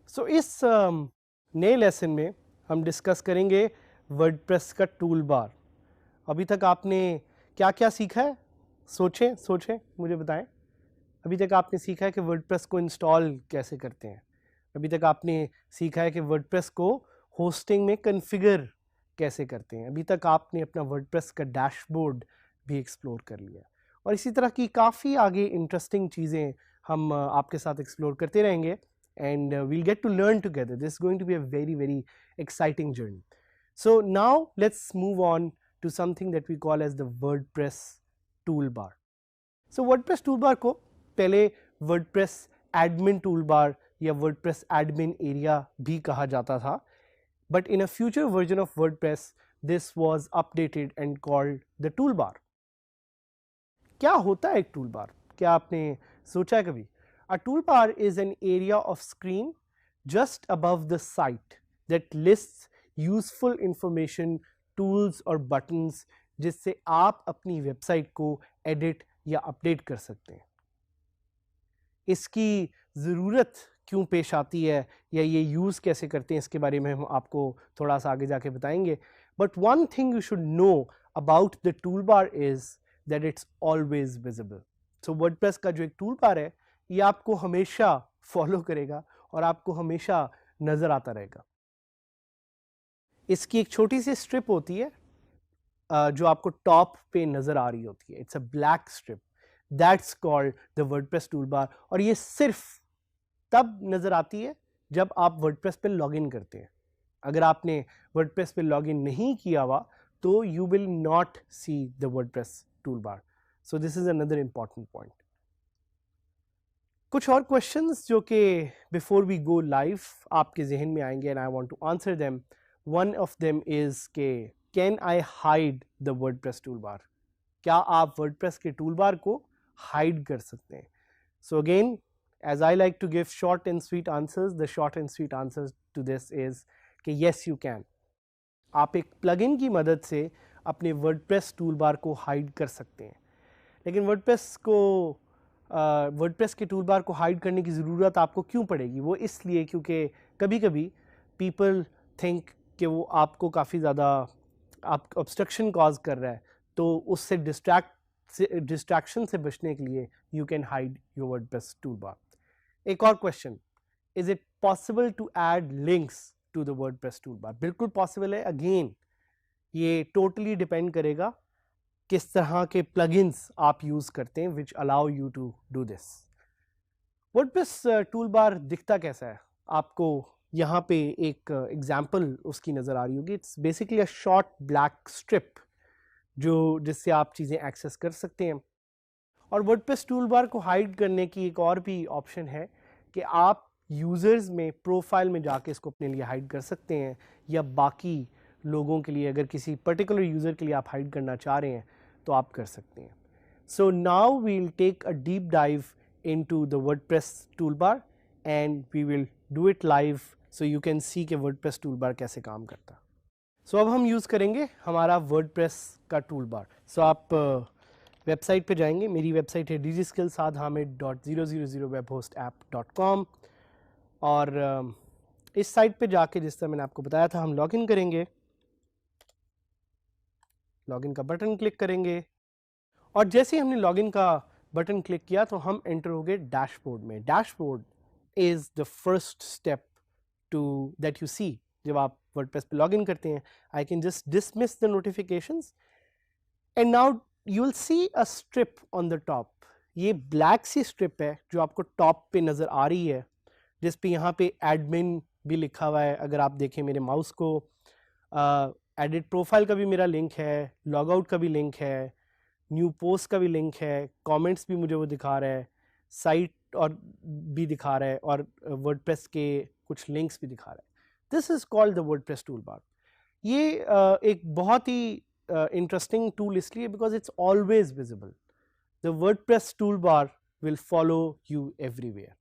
सो इस नए लेसन में हम डिस्कस करेंगे वर्डप्रेस का टूल बार। अभी तक आपने क्या क्या सीखा है? सोचें सोचें, मुझे बताएं। अभी तक आपने सीखा है कि वर्डप्रेस को इंस्टॉल कैसे करते हैं। अभी तक आपने सीखा है कि वर्डप्रेस को होस्टिंग में कॉन्फ़िगर कैसे करते हैं। अभी तक आपने अपना वर्डप्रेस का डैशबोर्ड भी एक्सप्लोर कर लिया, और इसी तरह की काफ़ी आगे इंटरेस्टिंग चीज़ें हम आपके साथ एक्सप्लोर करते रहेंगे, and we'll get to learn together. This is going to be a very, very exciting journey. So now let's move on to something that we call as the WordPress toolbar. So WordPress toolbar को पहले WordPress admin toolbar या WordPress admin area भी कहा जाता था, but in a future version of WordPress this was updated and called the toolbar. क्या होता है एक toolbar? क्या आपने सोचा है कभी? A toolbar is an area of screen just above the site that lists useful information, tools और buttons जिससे आप अपनी वेबसाइट को एडिट या अपडेट कर सकते हैं। इसकी ज़रूरत क्यों पेश आती है या ये यूज़ कैसे करते हैं, इसके बारे में हम आपको थोड़ा सा आगे जाके बताएंगे। But one thing you should know about the tool bar is that it's always visible. So WordPress का जो एक टूल बार है ये आपको हमेशा फॉलो करेगा और आपको हमेशा नज़र आता रहेगा। इसकी एक छोटी सी स्ट्रिप होती है जो आपको टॉप पे नज़र आ रही होती है। It's a black strip, that's called the WordPress tool बार, और ये सिर्फ तब नज़र आती है जब आप वर्डप्रेस पे लॉगिन करते हैं। अगर आपने वर्डप्रेस पे लॉगिन नहीं किया हुआ तो you will not see the WordPress tool bar. So this is another important point. कुछ और क्वेश्चंस जो कि बिफोर वी गो लाइव आपके जहन में आएंगे and I want to answer them. One of them is के can I hide the WordPress tool bar? क्या आप वर्डप्रेस के टूल बार को हाइड कर सकते हैं? So again, as I like to give short and sweet answers, the short and sweet answer to this is कि yes you can. आप एक प्लगइन की मदद से अपने वर्डप्रेस टूलबार को हाइड कर सकते हैं। लेकिन वर्डप्रेस के टूलबार को हाइड करने की ज़रूरत आपको क्यों पड़ेगी? वो इसलिए क्योंकि कभी कभी पीपल थिंक कि वो आपको काफ़ी ज़्यादा आप ऑब्स्ट्रक्शन कॉज कर रहा है, तो उससे डिस्ट्रैक्शन से बचने के लिए you can hide your WordPress toolbar. एक और question, is it possible to add links to the WordPress toolbar? बिल्कुल पॉसिबल है। अगेन ये टोटली डिपेंड करेगा किस तरह के प्लगइन्स आप यूज करते हैं which allow you to do this. WordPress toolbar दिखता कैसा है? आपको यहाँ पे एक एग्जाम्पल उसकी नज़र आ रही होगी। It's basically a short black strip जिससे आप चीज़ें एक्सेस कर सकते हैं। और वर्डप्रेस टूलबार को हाइड करने की एक और भी ऑप्शन है कि आप यूज़र्स में प्रोफाइल में जाके इसको अपने लिए हाइड कर सकते हैं, या बाकी लोगों के लिए अगर किसी पर्टिकुलर यूज़र के लिए आप हाइड करना चाह रहे हैं तो आप कर सकते हैं। So now we will take a deep dive into the WordPress toolbar and we will do it live so you can see कि वर्डप्रेस टूलबार कैसे काम करता है। सो अब हम यूज़ करेंगे हमारा वर्डप्रेस का टूलबार। सो आप वेबसाइट पे जाएंगे। मेरी वेबसाइट है dgskillsadhamid.000webhostapp.com, और इस साइट पे जाके जिस तरह मैंने आपको बताया था हम लॉगिन करेंगे। लॉगिन का बटन क्लिक करेंगे, और जैसे ही हमने लॉगिन का बटन क्लिक किया तो हम एंटर हो गए डैशबोर्ड में। Dashboard is the first step to that you see जब आप वर्डप्रेस पे लॉगिन करते हैं। I can just dismiss the notifications and now you will see a strip on the top. ये ब्लैक सी स्ट्रिप है जो आपको टॉप पे नज़र आ रही है, जिस पे यहाँ पे एडमिन भी लिखा हुआ है। अगर आप देखें मेरे माउस को, एडिट प्रोफाइल का भी मेरा लिंक है, लॉग आउट का भी लिंक है, न्यू पोस्ट का भी लिंक है, कमेंट्स भी मुझे वो दिखा रहा है, साइट और भी दिखा रहा है, और वर्डप्रेस के कुछ लिंक्स भी दिखा रहा है। This is called the WordPress tool बार। ये एक बहुत ही इंटरेस्टिंग टूल इसलिए because it's always visible. The WordPress tool bar will follow you everywhere.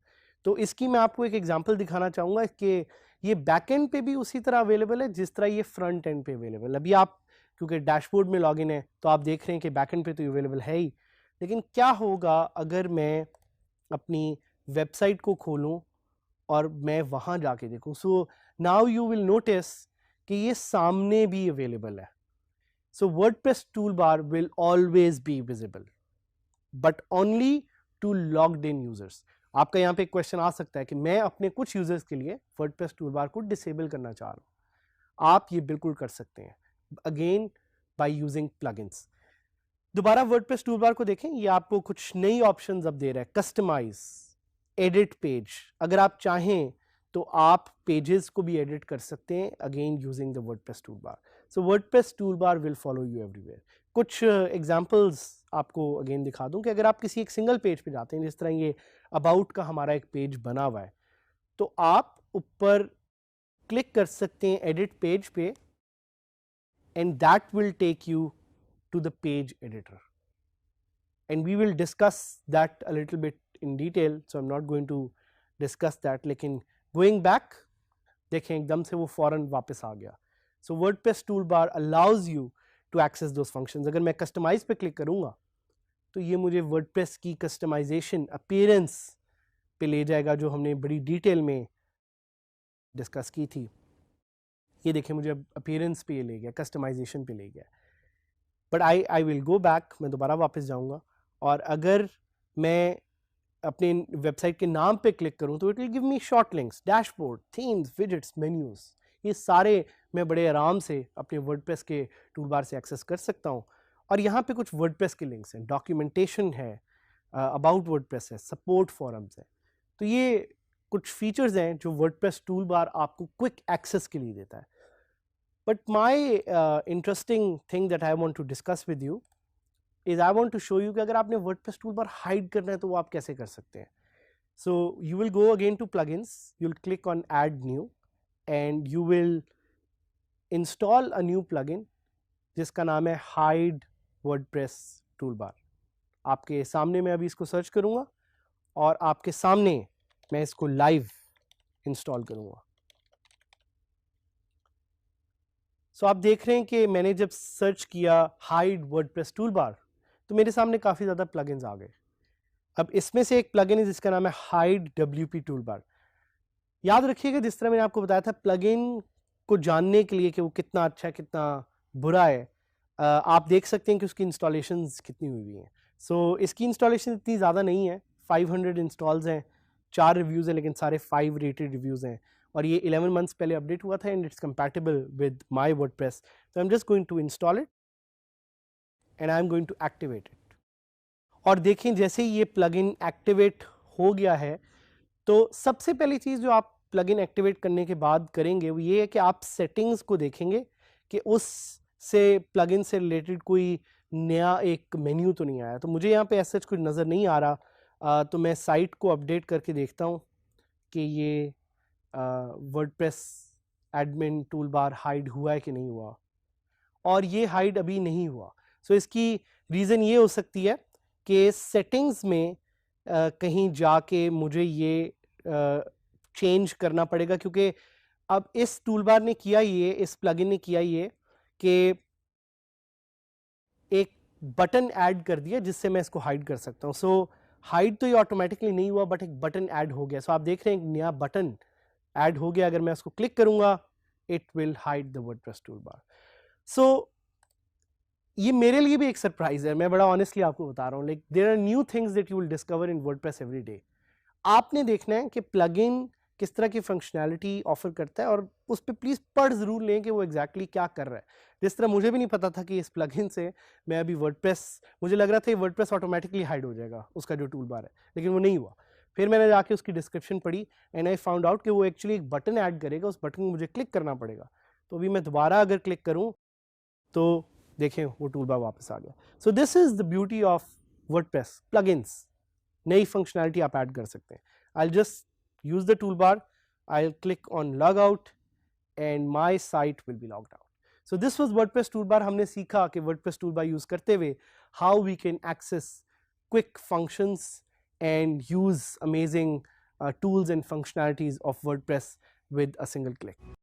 तो इसकी मैं आपको एक एग्जांपल दिखाना चाहूँगा कि ये बैक एंड पे भी उसी तरह अवेलेबल है जिस तरह ये फ्रंट एंड पे अवेलेबल। अभी आप क्योंकि डैशबोर्ड में लॉगिन है तो आप देख रहे हैं कि बैक एंड पे तो अवेलेबल है ही, लेकिन क्या होगा अगर मैं अपनी वेबसाइट को खोलूँ और मैं वहाँ जाके देखूँ. So now you will notice कि ये सामने भी अवेलेबल है. So WordPress tool bar will always be visible but only to logged in users. आपका यहाँ पे एक क्वेश्चन आ सकता है कि मैं अपने कुछ यूजर्स के लिए वर्डप्रेस टूल बार को डिसेबल करना चाह रहा हूँ. आप ये बिल्कुल कर सकते हैं अगेन बाय यूजिंग प्लगइन्स. दोबारा वर्डप्रेस टूलबार को देखें, ये आपको कुछ नई ऑप्शंस अब दे रहा है. Customise, edit page. अगर आप चाहें तो आप पेजेस को भी एडिट कर सकते हैं again using the WordPress toolbar. So WordPress toolbar will follow you everywhere. कुछ एग्जांपल्स आपको अगेन दिखा दूं कि अगर आप किसी एक सिंगल पेज पे जाते हैं, जिस तरह ये अबाउट का हमारा एक पेज बना हुआ है, तो आप ऊपर क्लिक कर सकते हैं एडिट पेज पे and that will take you to the page editor, and we will discuss that a little bit in detail, so I'm not going to discuss that. लेकिन going back देखें एकदम से वो फौरन वापस आ गया. So WordPress toolbar allows you to access those functions. अगर मैं customize पे क्लिक करूँगा तो ये मुझे WordPress की customization appearance पे ले जाएगा जो हमने बड़ी डिटेल में डिस्कस की थी. ये देखें मुझे appearance पे ले गया, customization पे ले गया. But I will go back, मैं दोबारा वापस जाऊंगा और अगर मैं अपने वेबसाइट के नाम पे क्लिक करूं तो it will give me short links, dashboard, themes, widgets, menus. ये सारे मैं बड़े आराम से अपने वर्डप्रेस के टूलबार से एक्सेस कर सकता हूं. और यहाँ पे कुछ वर्डप्रेस के लिंक्स हैं, डॉक्यूमेंटेशन है, अबाउट वर्डप्रेस है, सपोर्ट फॉरम्स है. तो ये कुछ फीचर्स हैं जो वर्डप्रेस टूलबार आपको क्विक एक्सेस के लिए देता है. But my interesting thing that I want to discuss with you is I want to show you कि अगर आपने WordPress toolbar hide करना है तो वो आप कैसे कर सकते हैं. So you will go again to plugins, you'll click on add new and you will install a new plugin जिसका नाम है hide WordPress toolbar. आपके सामने मैं अभी इसको सर्च करूँगा और आपके सामने मैं इसको लाइव इंस्टॉल करूँगा. सो आप देख रहे हैं कि मैंने जब सर्च किया हाइड वर्डप्रेस टूलबार तो मेरे सामने काफ़ी ज़्यादा प्लगइन्स आ गए. अब इसमें से एक प्लगइन है जिसका नाम है हाइड WP टूलबार. याद रखिएगा जिस तरह मैंने आपको बताया था प्लगइन को जानने के लिए कि वो कितना अच्छा है कितना बुरा है, आप देख सकते हैं कि उसकी इंस्टॉलेशंस कितनी हुई हैं. सो इसकी इंस्टॉलेशन इतनी ज़्यादा नहीं है, 500 इंस्टॉल्स हैं, 4 रिव्यूज़ हैं, लेकिन सारे 5 रेटेड रिव्यूज़ हैं और ये 11 मंथ्स पहले अपडेट हुआ था and it's compatible with my WordPress. So I am just going to install it and I am going to activate it. और देखें जैसे ये प्लगइन एक्टिवेट हो गया है तो सबसे पहली चीज़ जो आप प्लगइन एक्टिवेट करने के बाद करेंगे वो ये है कि आप सेटिंग्स को देखेंगे कि उस से प्लगइन से रिलेटेड कोई नया एक मेन्यू तो नहीं आया. तो मुझे यहाँ पे ऐसा कुछ नज़र नहीं आ रहा, तो मैं साइट को अपडेट करके देखता हूँ कि ये वर्डप्रेस एडमिन टूलबार हाइड हुआ है कि नहीं हुआ, और ये हाइड अभी नहीं हुआ. सो इसकी रीज़न ये हो सकती है कि सेटिंग्स में कहीं जाके मुझे ये चेंज करना पड़ेगा, क्योंकि अब इस टूलबार ने किया ये, इस प्लगइन ने किया ये कि एक बटन ऐड कर दिया जिससे मैं इसको हाइड कर सकता हूँ. सो हाइड तो ये ऑटोमेटिकली नहीं हुआ बट एक बटन ऐड हो गया. सो आप देख रहे हैं एक नया बटन ऐड हो गया. अगर मैं उसको क्लिक करूंगा it will hide the WordPress toolbar. So ये मेरे लिए भी एक सरप्राइज है, मैं बड़ा ऑनेस्टली आपको बता रहा हूँ. Like there are new things that you will discover in WordPress every day. आपने देखना है कि प्लगइन किस तरह की फंक्शनैलिटी ऑफर करता है और उस पर प्लीज़ पढ़ ज़रूर लें कि वो एग्जैक्टली क्या कर रहा है. जिस तरह मुझे भी नहीं पता था कि इस प्लगइन से मैं अभी वर्डप्रेस, मुझे लग रहा था ये वर्डप्रेस ऑटोमेटिकली हाइड हो जाएगा उसका जो टूल बार है, लेकिन वो नहीं हुआ. फिर मैंने जाके उसकी डिस्क्रिप्शन पढ़ी एंड आई फाउंड आउट कि वो एक्चुअली एक बटन ऐड करेगा, उस बटन को मुझे क्लिक करना पड़ेगा. तो अभी मैं दोबारा अगर क्लिक करूँ तो देखें वो टूल बार वापस आ गया. So this is the beauty of WordPress plugins. नई फंक्शनैलिटी आप ऐड कर सकते हैं. I'll just use the toolbar, I'll click on log out and my site will be logged out. So this was WordPress toolbar. हमने सीखा कि WordPress toolbar use करते हुए how we can access quick functions and use amazing tools and functionalities of WordPress with a single click.